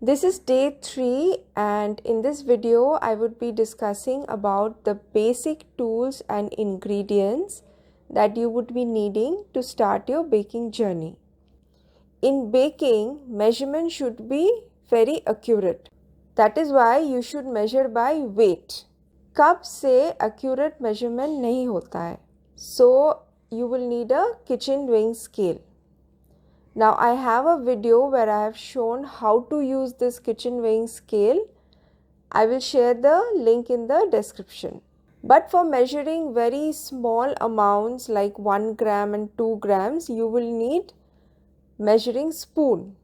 This is day 3, and in this video I would be discussing about the basic tools and ingredients that you would be needing to start your baking journey. In baking, measurement should be very accurate. That is why you should measure by weight. Cup से accurate measurement नहीं होता है. So you will need a kitchen weighing scale. Now I have a video where I have shown how to use this kitchen weighing scale. I will share the link in the description. But for measuring very small amounts like 1 gram and 2 grams, you will need measuring spoon.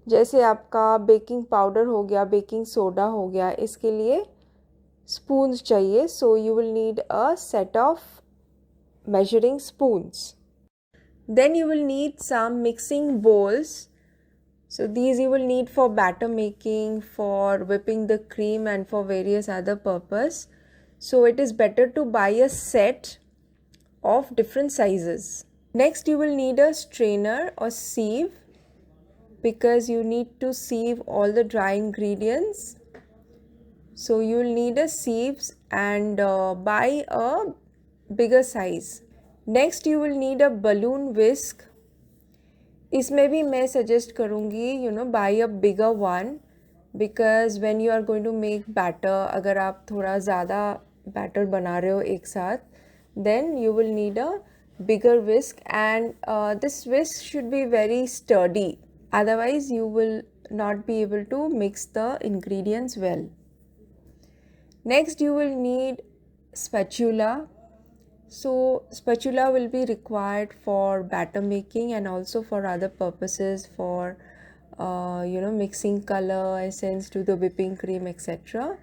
जैसे आपका baking powder हो गया, baking soda हो गया, इसके लिए spoons चाहिए. So you will need a set of measuring spoons. Then you will need some mixing bowls. So these you will need for batter making, for whipping the cream and for various other purpose. So it is better to buy a set of different sizes. Next you will need a strainer or sieve because you need to sieve all the dry ingredients. So you will need a sieve and buy a bigger size. Next you will need a balloon whisk. इसमें भी मैं suggest करूँगी buy a bigger one because when you are going to make batter, अगर आप थोड़ा ज़्यादा batter बना रहे हो एक साथ, then you will need a bigger whisk, and this whisk should be very sturdy, otherwise you will not be able to mix the ingredients well. Next you will need spatula. So spatula will be required for batter making and also for other purposes, for mixing color, essence to the whipping cream, etc.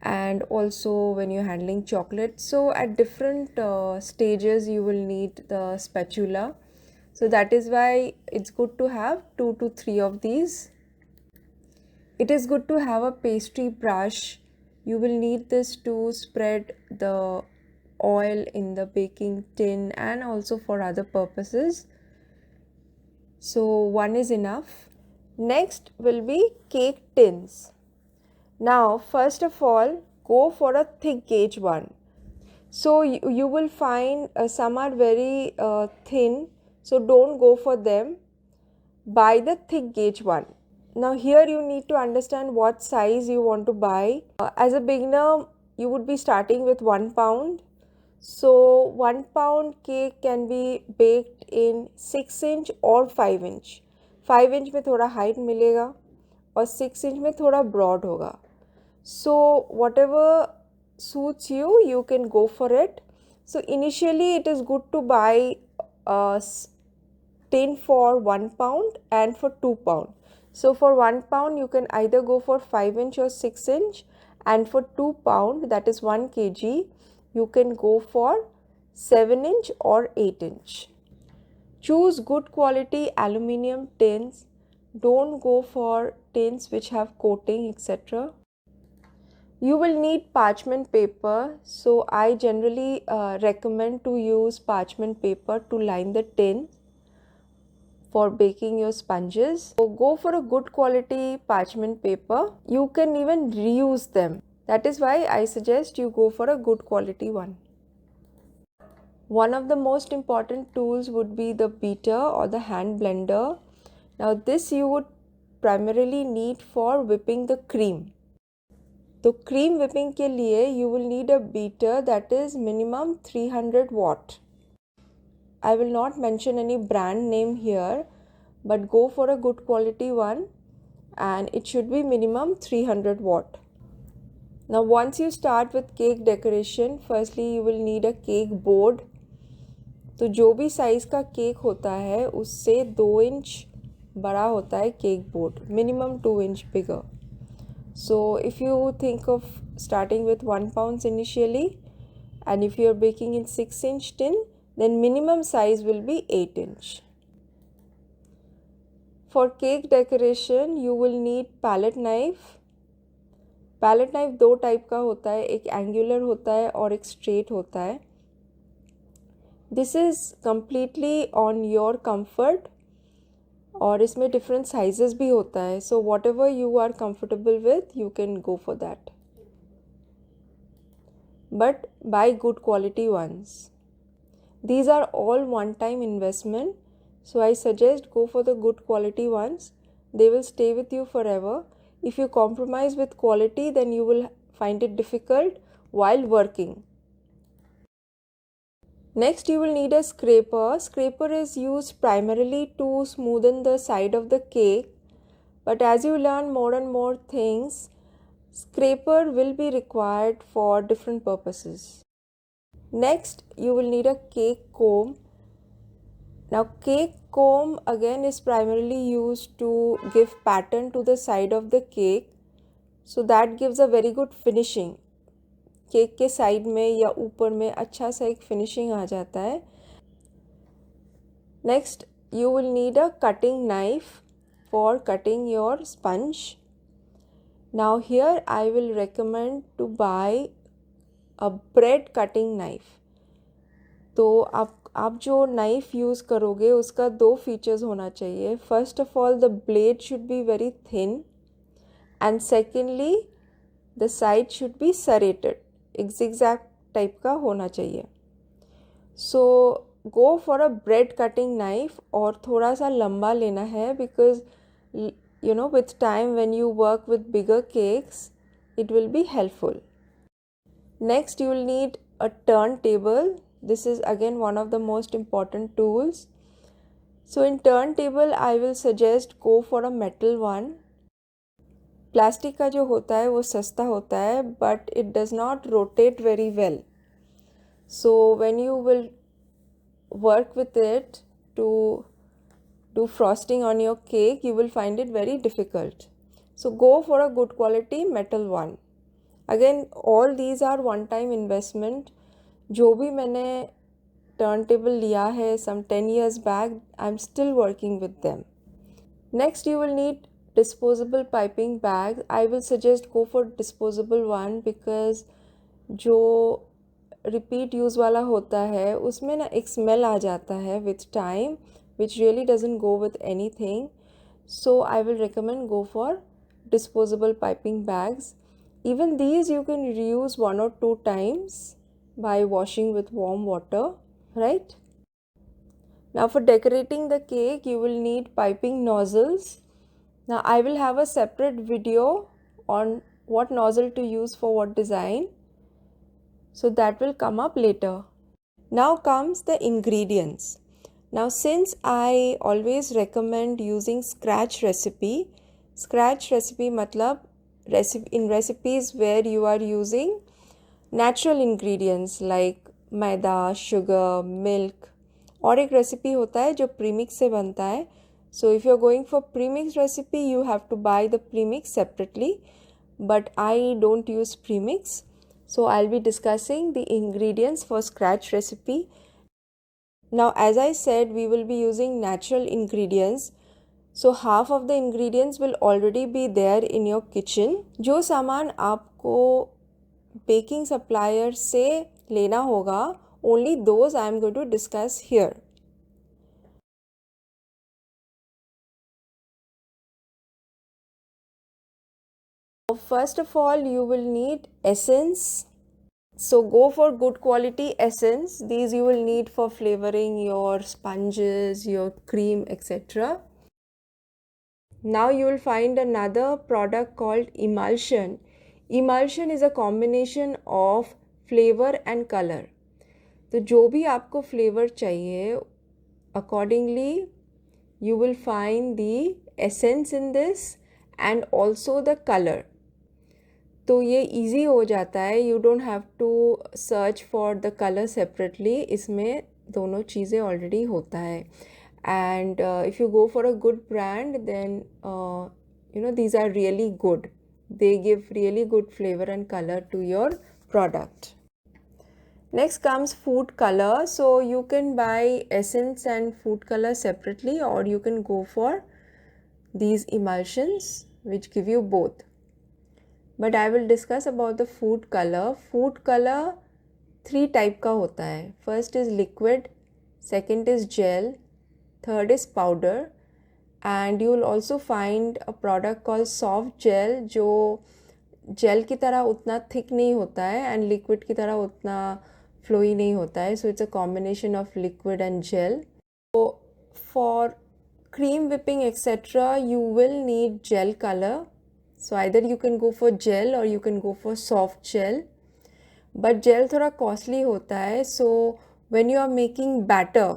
And also when you're handling chocolate. So at different stages you will need the spatula. So that is why it's good to have 2 to 3 of these. It is good to have a pastry brush. You will need this to spread the oil in the baking tin and also for other purposes. So one is enough. Next will be cake tins. Now first of all, go for a thick gauge one. So you will find some are very thin, so don't go for them. Buy the thick gauge one. Now here you need to understand what size you want to buy. As a beginner, you would be starting with 1 pound. So 1 pound cake can be baked in 6 inch or 5 inch. 5 inch में थोड़ा height मिलेगा और 6 inch में थोड़ा broad होगा. So whatever suits you, you can go for it. So initially it is good to buy a tin for 1 pound and for 2 pound. So for 1 pound you can either go for 5 inch or 6 inch, and for 2 pound, that is 1 kg, you can go for 7 inch or 8 inch. Choose good quality aluminium tins. Don't go for tins which have coating, etc. You will need parchment paper. So I generally recommend to use parchment paper to line the tin for baking your sponges. So go for a good quality parchment paper. You can even reuse them. That is why I suggest you go for a good quality one. One of the most important tools would be the beater or the hand blender. Now this you would primarily need for whipping the cream. So cream whipping के लिए you will need a beater that is minimum 300 watt. I will not mention any brand name here, but go for a good quality one and it should be minimum 300 watt. Now once you start with cake decoration, firstly you will need a cake board. तो जो भी size का cake होता है उससे 2 inch बड़ा होता है cake board, minimum 2 inch bigger. So if you think of starting with 1 pound initially, and if you are baking in 6 inch tin, then minimum size will be 8 inch. For cake decoration you will need palette knife. Palette knife 2 type का होता है, एक angular होता है और एक straight होता है. This is completely on your comfort. और इसमें डिफरेंट साइजेस भी होता है, so whatever you are comfortable with you can go for that, but by good quality ones. These are all one-time investment, so I suggest go for the good quality ones. They will stay with you forever. If you compromise with quality, then you will find it difficult while working. Next, you will need a scraper. Scraper is used primarily to smoothen the side of the cake, but as you learn more and more things, scraper will be required for different purposes. Next, you will need a cake comb. Now, cake comb again is primarily used to give pattern to the side of the cake, so that gives a very good finishing. Cake के side में या ऊपर में अच्छा सा एक finishing आ जाता है. Next, you will need a cutting knife for cutting your sponge. Now here I will recommend to buy a bread cutting knife. तो आप जो नाइफ यूज़ करोगे उसका 2 फीचर्स होना चाहिए. First of all the blade should be very thin, and secondly the side should be serrated, एक zigzag type का होना चाहिए. So go for a bread cutting knife, और थोड़ा सा लंबा लेना है, because you know with time when you work with bigger cakes it will be helpful. Next, you will need a turntable. This is again one of the most important tools. So in turntable, I will suggest go for a metal one. Plastic का जो होता है वो सस्ता होता है, but it does not rotate very well. So when you will work with it to do frosting on your cake, you will find it very difficult. So go for a good quality metal one. Again, all these are one time investment. जो भी मैंने turntable लिया है some 10 years back, I'm still working with them. Next, you will need disposable piping bags. I will suggest go for disposable one, because जो repeat use वाला होता है उसमें ना एक smell आ जाता है with time, which really doesn't go with anything. So I will recommend go for disposable piping bags. Even these you can reuse 1 or 2 times by washing with warm water, right? Now for decorating the cake, you will need piping nozzles. Now I will have a separate video on what nozzle to use for what design, so that will come up later. Now comes the ingredients. Now since I always recommend using scratch recipe matlab in recipes where you are using natural ingredients like maida, sugar, milk, और एक recipe होता है जो premix से बनता है. So if you are going for premix recipe, you have to buy the premix separately, but I don't use premix. So I'll be discussing the ingredients for scratch recipe. Now as I said, we will be using natural ingredients. So half of the ingredients will already be there in your kitchen. जो सामान आपको baking supplier से लेना होगा, only those I am going to discuss here. First of all, you will need essence. So go for good quality essence. These you will need for flavoring your sponges, your cream, etc. Now you will find another product called emulsion. Emulsion is a combination of flavor and color. तो जो भी आपको flavor चाहिए, accordingly you will find the essence in this and also the color. तो ये easy हो जाता है. You don't have to search for the color separately. इसमें दोनों चीज़ें already होता है. And if you go for a good brand, then you know, these are really good. They give really good flavor and color to your product. Next comes food color. So you can buy essence and food color separately, or you can go for these emulsions which give you both. But I will discuss about the food color. Food color 3 type का होता है. First is liquid, second is gel, third is powder, and you will also find a product called soft gel जो jail की तरह उतना thick नहीं होता है एंड लिक्विड की तरह उतना फ्लोई नहीं होता है. So it's a combination of liquid and gel. So for cream whipping etc. you will need gel color. So either you can go for gel or you can go for soft gel. But gel थोड़ा costly होता है. So when you are making batter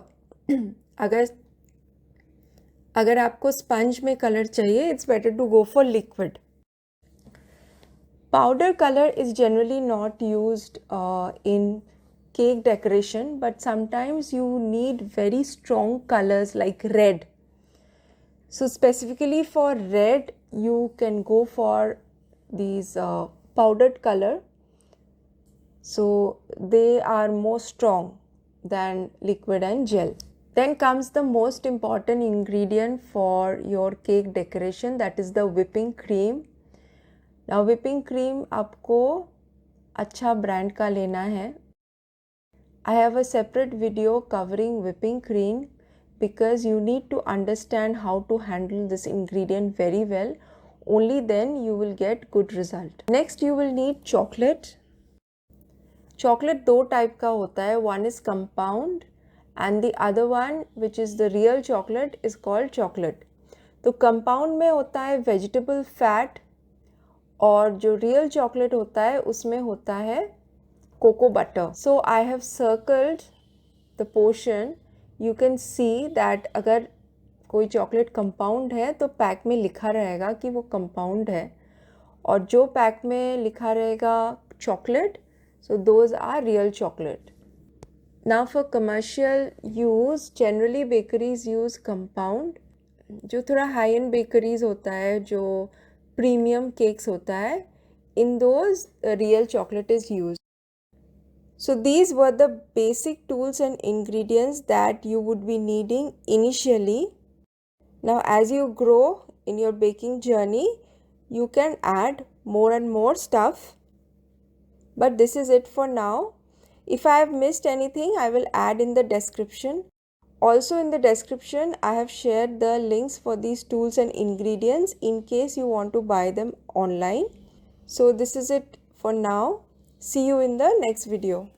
अगर आपको sponge में colour चाहिए it's better to go for liquid. Powder color is generally not used in cake decoration, but sometimes you need very strong colors like red. So specifically for red you can go for these powdered color. So they are more strong than liquid and gel. Then comes the most important ingredient for your cake decoration, that is the whipping cream. Now whipping cream आपको अच्छा brand का लेना है. I have a separate video covering whipping cream because you need to understand how to handle this ingredient very well. Only then you will get good result. Next you will need chocolate. Chocolate दो type का होता है. One is compound and the other one, which is the real chocolate, is called chocolate. तो compound में होता है vegetable fat और जो real chocolate होता है उसमें होता है cocoa butter. So I have circled the portion. You can see that अगर कोई chocolate compound है तो पैक में लिखा रहेगा कि वो compound है, और जो पैक में लिखा रहेगा chocolate, so those are real chocolate. Now for commercial use, generally bakeries use compound. जो थोड़ा high end bakeries होता है, जो premium cakes होता है, in those real chocolate is used. So these were the basic tools and ingredients that you would be needing initially. Now as you grow in your baking journey, you can add more and more stuff. But this is it for now. If I have missed anything, I will add in the description. Also in the description, I have shared the links for these tools and ingredients in case you want to buy them online. So this is it for now. See you in the next video.